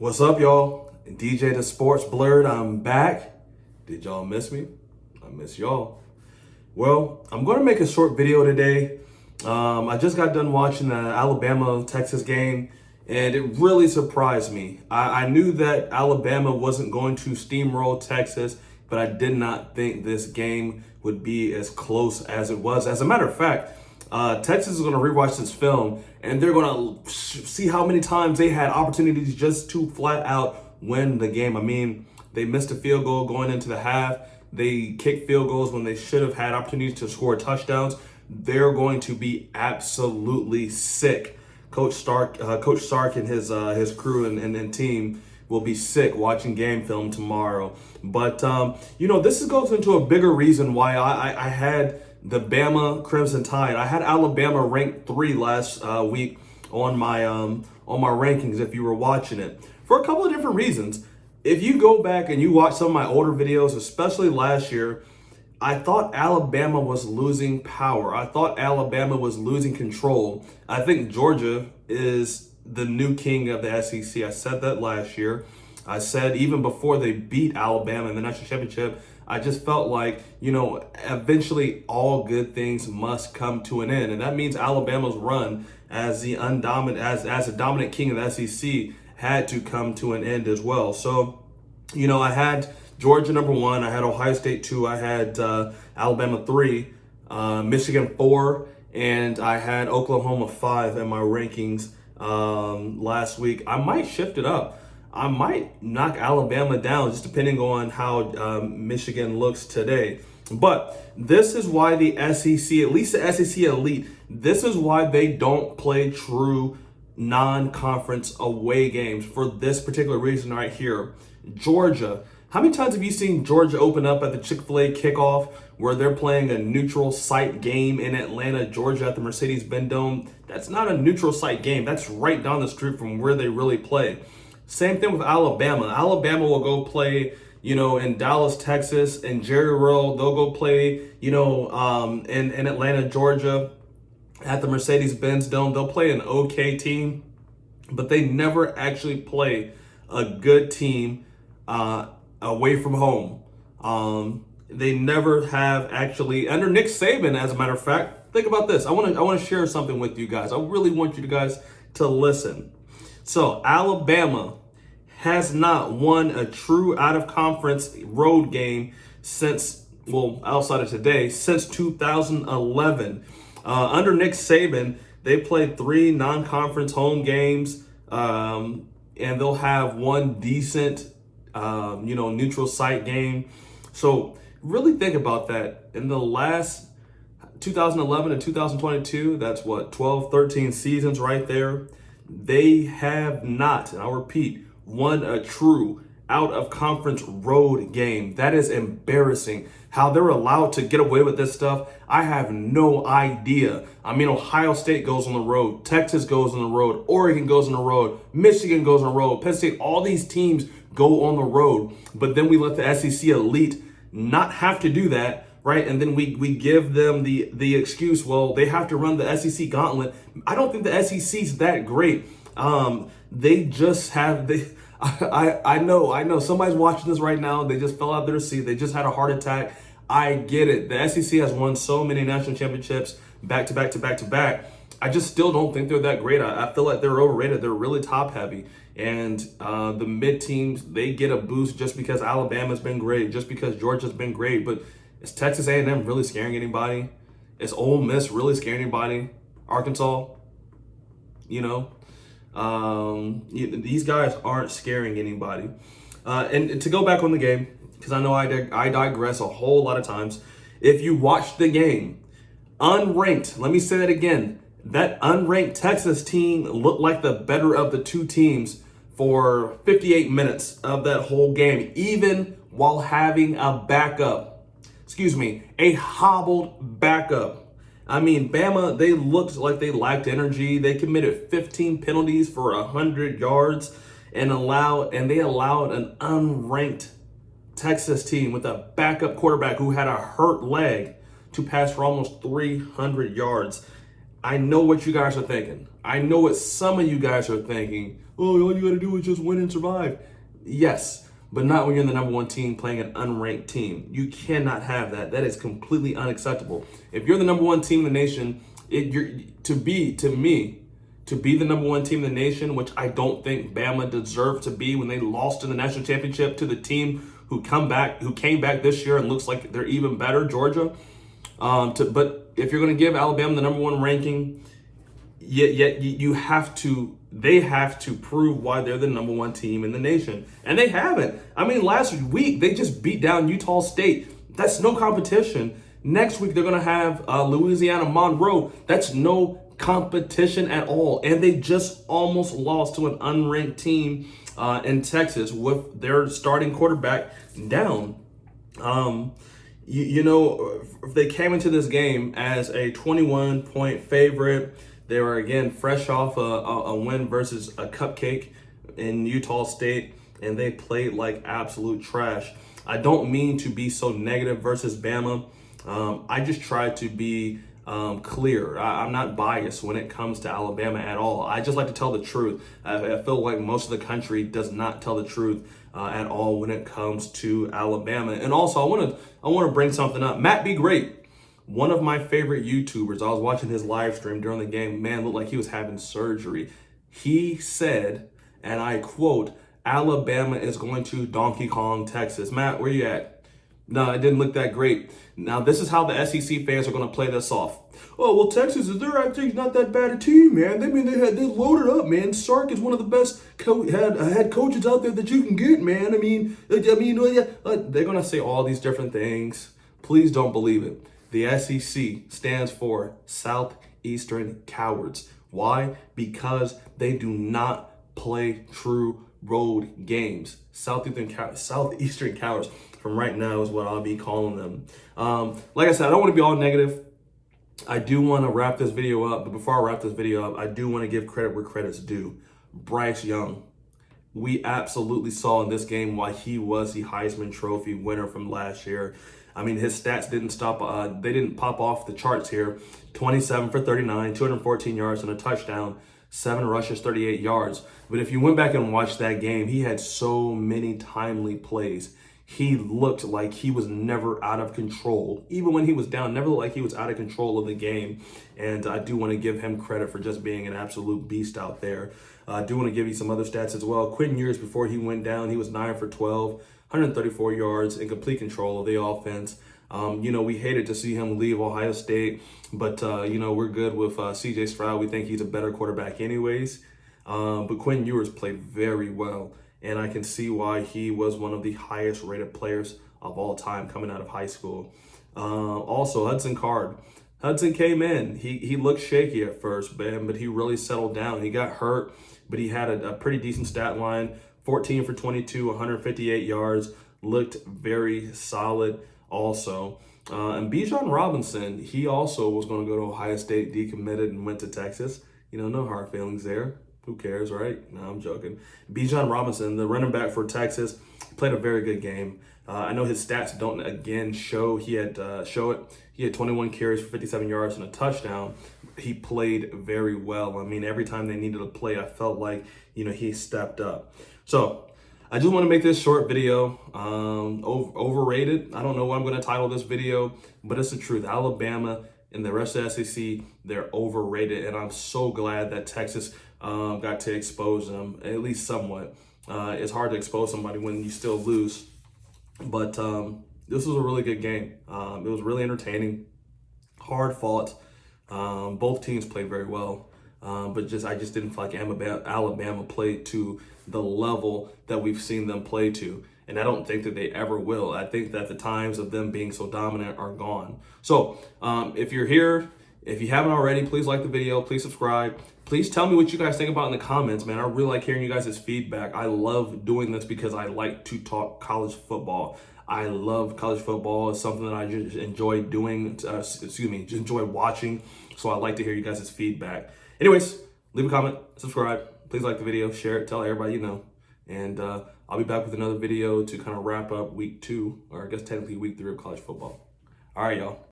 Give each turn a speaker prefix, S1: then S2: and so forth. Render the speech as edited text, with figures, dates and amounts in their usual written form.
S1: What's up, y'all? DJ the Sports Blurred, I'm back. Did y'all miss me? I miss y'all. Well, I'm going to make a short video today. I just got done watching the Alabama-Texas game, and it really surprised me. I knew that Alabama wasn't going to steamroll Texas, but I did not think this game would be as close as it was. As a matter of fact, Texas is going to rewatch this film, and they're going to see how many times they had opportunities just to flat out win the game. I mean, they missed a field goal going into the half. They kicked field goals when they should have had opportunities to score touchdowns. They're going to be absolutely sick. Coach Sark and his crew and team will be sick watching game film tomorrow. But this goes into a bigger reason why I had the Bama Crimson Tide. I had Alabama ranked 3 last week on my rankings. If you were watching it, for a couple of different reasons. If you go back and you watch some of my older videos, especially last year, I thought Alabama was losing power. I thought Alabama was losing control. I think Georgia is the new king of the SEC. I said that last year. I said even before they beat Alabama in the national championship, I just felt like, eventually all good things must come to an end. And that means Alabama's run as the as a dominant king of the SEC had to come to an end as well. So, I had Georgia number 1, I had Ohio State 2, I had Alabama 3, Michigan 4, and I had Oklahoma 5 in my rankings last week. I might shift it up. I might knock Alabama down just depending on how Michigan looks today. But this is why the SEC, at least the SEC Elite, this is why they don't play true non-conference away games for this particular reason right here. Georgia. How many times have you seen Georgia open up at the Chick-fil-A kickoff where they're playing a neutral site game in Atlanta, Georgia at the Mercedes-Benz Dome? That's not a neutral site game. That's right down the street from where they really play. Same thing with Alabama. Alabama will go play, in Dallas, Texas, and Jerry World. They'll go play, in Atlanta, Georgia at the Mercedes-Benz Dome. They'll play an okay team, but they never actually play a good team away from home. They never have actually, under Nick Saban, as a matter of fact. Think about this. I want to share something with you guys. I really want you guys to listen. So Alabama has not won a true out-of-conference road game since, outside of today, since 2011. Under Nick Saban, they played 3 non-conference home games, and they'll have 1 decent, neutral site game. So really think about that. In the last 2011 and 2022, that's 12, 13 seasons right there. They have not, and I'll repeat, won a true out-of-conference road game. That is embarrassing. How they're allowed to get away with this stuff, I have no idea. I mean, Ohio State goes on the road, Texas goes on the road, Oregon goes on the road, Michigan goes on the road, Penn State, all these teams go on the road. But then we let the SEC Elite not have to do that, right? And then we give them the excuse, they have to run the SEC gauntlet. I don't think the SEC's that great. They just have I know somebody's watching this right now. They just fell out of their seat. They just had a heart attack. I get it. The SEC has won so many national championships back to back to back to back. I just still don't think they're that great. I feel like they're overrated. They're really top heavy. And the mid teams, they get a boost just because Alabama's been great, just because Georgia's been great. But is Texas A&M really scaring anybody? Is Ole Miss really scaring anybody? Arkansas? These guys aren't scaring anybody. And to go back on the game, because I know I digress a whole lot of times. If you watch the game, unranked, let me say that again, that unranked Texas team looked like the better of the 2 teams for 58 minutes of that whole game, even while having a hobbled backup. I mean, Bama, they looked like they lacked energy. They committed 15 penalties for 100 yards and they allowed an unranked Texas team with a backup quarterback who had a hurt leg to pass for almost 300 yards. I know what you guys are thinking. I know what some of you guys are thinking. oh, all you got to do is just win and survive. Yes, but not when you're the number one team playing an unranked team. You cannot have that. That is completely unacceptable. If you're the number one team in the nation, to be the number one team in the nation, which I don't think Bama deserved to be when they lost in the national championship to the team who came back this year and looks like they're even better, Georgia. But if you're going to give Alabama the number one ranking, they have to prove why they're the number one team in the nation. And they haven't. I mean, last week, they just beat down Utah State. That's no competition. Next week, they're going to have Louisiana Monroe. That's no competition at all. And they just almost lost to an unranked team in Texas with their starting quarterback down. If they came into this game as a 21-point favorite, they were, again, fresh off a win versus a cupcake in Utah State, and they played like absolute trash. I don't mean to be so negative versus Bama. I just try to be clear. I'm not biased when it comes to Alabama at all. I just like to tell the truth. I feel like most of the country does not tell the truth at all when it comes to Alabama. And also, I want to bring something up. Matt Be Great, one of my favorite YouTubers. I was watching his live stream during the game. Man, looked like he was having surgery. He said, and I quote, "Alabama is going to Donkey Kong Texas." Matt, where you at? No, it didn't look that great. Now, this is how the SEC fans are going to play this off. Oh, well, Texas, they're actually not that bad a team, man. They loaded up, man. Sark is one of the best head coaches out there that you can get, man. They're going to say all these different things. Please don't believe it. The SEC stands for Southeastern Cowards. Why? Because they do not play true road games. Southeastern Cowards from right now is what I'll be calling them. Like I said, I don't want to be all negative. I do want to wrap this video up, but before I wrap this video up, I do want to give credit where credit's due. Bryce Young. We absolutely saw in this game why he was the Heisman Trophy winner from last year. I mean, his stats didn't stop. They didn't pop off the charts here. 27 for 39, 214 yards and a touchdown, 7 rushes, 38 yards. But if you went back and watched that game, he had so many timely plays. He looked like he was never out of control. Even when he was down, never looked like he was out of control of the game. And I do want to give him credit for just being an absolute beast out there. I do want to give you some other stats as well. Quentin Ewers, before he went down, he was 9 for 12, 134 yards in complete control of the offense. We hated to see him leave Ohio State, but, we're good with C.J. Stroud. We think he's a better quarterback anyways. But Quentin Ewers played very well, and I can see why he was one of the highest rated players of all time coming out of high school. Also, Hudson Card. Hudson came in. He looked shaky at first, but he really settled down. He got hurt, but he had a pretty decent stat line. 14 for 22, 158 yards. Looked very solid also. And Bijan Robinson, he also was going to go to Ohio State, decommitted, and went to Texas. No hard feelings there. Who cares, right? No, I'm joking. Bijan Robinson, the running back for Texas, played a very good game. I know his stats don't, again, show it. He had 21 carries for 57 yards and a touchdown. He played very well. I mean, every time they needed to play, I felt like, he stepped up. So I just want to make this short video. Overrated. I don't know what I'm going to title this video, but it's the truth. Alabama and the rest of the SEC, they're overrated. And I'm so glad that Texas got to expose them, at least somewhat. It's hard to expose somebody when you still lose. But this was a really good game. It was really entertaining, hard fought. Both teams played very well. But I just didn't feel like Alabama played to the level that we've seen them play to. And I don't think that they ever will. I think that the times of them being so dominant are gone. So if you're here, if you haven't already, please like the video, please subscribe. Please tell me what you guys think about in the comments, man. I really like hearing you guys' feedback. I love doing this because I like to talk college football. I love college football. It's something that I just enjoy doing, enjoy watching. So I like to hear you guys' feedback. Anyways, leave a comment, subscribe. Please like the video, share it, tell everybody you know. And I'll be back with another video to kind of wrap up week 2, or I guess technically week 3 of college football. All right, y'all.